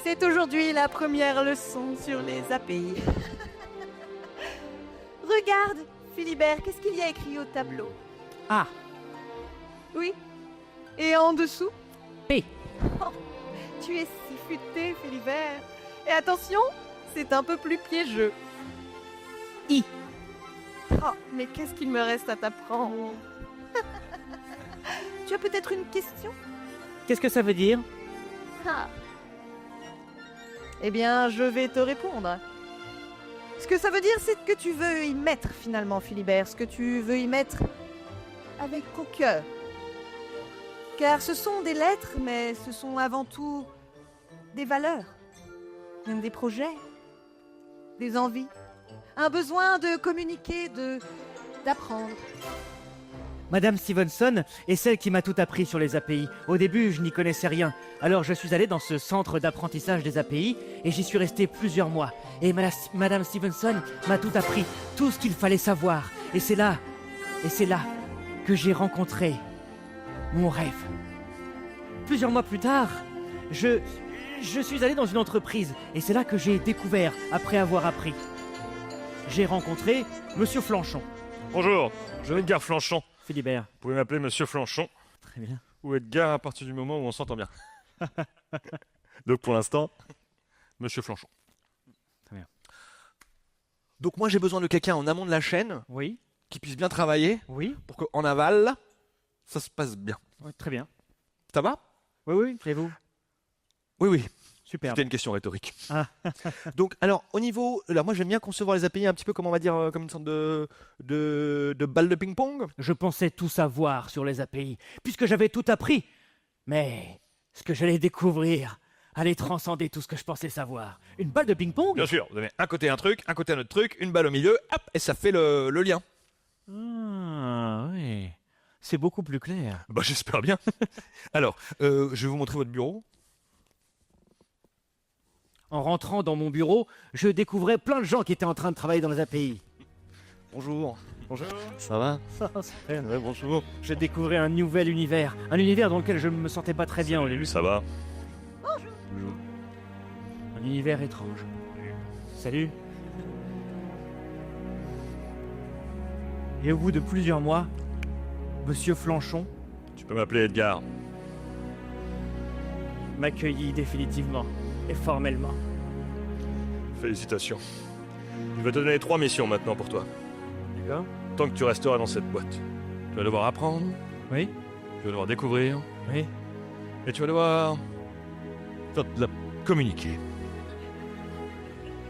C'est aujourd'hui la première leçon sur les API. Regarde, Philibert, qu'est-ce qu'il y a écrit au tableau? A. Oui. Et en dessous? P. Oh, tu es si futé, Philibert. Et attention, c'est un peu plus piégeux. I. Oh, mais qu'est-ce qu'il me reste à t'apprendre? Tu as peut-être une question? Qu'est-ce que ça veut dire? Ah. Eh bien, je vais te répondre. Ce que ça veut dire, c'est que tu veux y mettre, finalement, Philibert. Ce que tu veux y mettre avec au cœur. Car ce sont des lettres, mais ce sont avant tout des valeurs, des projets, des envies, un besoin de communiquer, d'apprendre. Madame Stevenson est celle qui m'a tout appris sur les API. Au début, je n'y connaissais rien. Alors je suis allé dans ce centre d'apprentissage des API et j'y suis resté plusieurs mois. Et Madame Stevenson m'a tout appris, tout ce qu'il fallait savoir. Et c'est là que j'ai rencontré mon rêve. Plusieurs mois plus tard, je suis allé dans une entreprise et c'est là que j'ai découvert, après avoir appris. J'ai rencontré Monsieur Flanchon. Bonjour, je suis Edgar Flanchon. Philibert. Vous pouvez m'appeler Monsieur Flanchon. Très bien. Ou Edgar à partir du moment où on s'entend bien. Donc pour l'instant, Monsieur Flanchon. Très bien. Donc moi j'ai besoin de quelqu'un en amont de la chaîne Oui, qui puisse bien travailler oui, pour qu'en aval, ça se passe bien. oui, très bien. Ça va? Oui, oui, et vous? Oui, oui. Super. C'était une question rhétorique. Ah. Donc, alors, au niveau... Alors, moi, j'aime bien concevoir les API un petit peu, comme on va dire, comme une sorte de balle de ping-pong. Je pensais tout savoir sur les API, puisque j'avais tout appris. Mais ce que j'allais découvrir allait transcender tout ce que je pensais savoir. Une balle de ping-pong? Bien sûr, vous avez un côté un truc, un côté un autre truc, une balle au milieu, hop, et ça fait le lien. Ah, oui. C'est beaucoup plus clair. Bah, j'espère bien. Alors, je vais vous montrer votre bureau. En rentrant dans mon bureau, je découvrais plein de gens qui étaient en train de travailler dans les API. Bonjour. Bonjour. Ça va? Ouais, bonjour. Je découvrais un nouvel univers. Un univers dans lequel je ne me sentais pas très bien au début. Ça va? Un univers étrange. Salut. Et au bout de plusieurs mois, Monsieur Flanchon Tu peux m'appeler Edgar. m'accueillit définitivement et formellement. Félicitations. Je vais te donner 3 missions maintenant pour toi. D'accord? Tant que tu resteras dans cette boîte. Tu vas devoir apprendre, Oui? tu vas devoir découvrir, Oui? et tu vas devoir faire de la communiquer.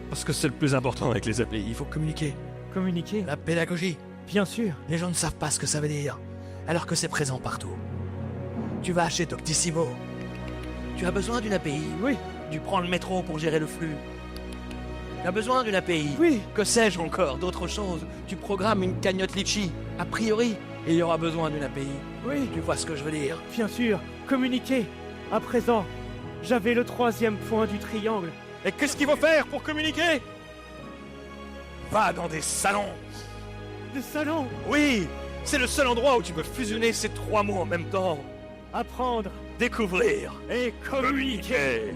Parce que c'est le plus important avec les API, il faut communiquer. Communiquer? La pédagogie. Bien sûr. Les gens ne savent pas ce que ça veut dire, alors que c'est présent partout. Tu vas chez Doctissimo. Tu as besoin d'une API. Oui. Tu prends le métro pour gérer le flux. Tu as besoin d'une API. Oui. Que sais-je encore d'autre chose? Tu programmes une cagnotte Litchi. A priori, il y aura besoin d'une API. Oui. Tu vois ce que je veux dire? Bien sûr. Communiquer. À présent, j'avais le 3e point du triangle. Et qu'est-ce qu'il faut faire pour communiquer? Va dans des salons. Des salons. Oui, c'est le seul endroit où tu peux fusionner ces 3 mots en même temps. Apprendre Découvrir et communiquer. Communiquer.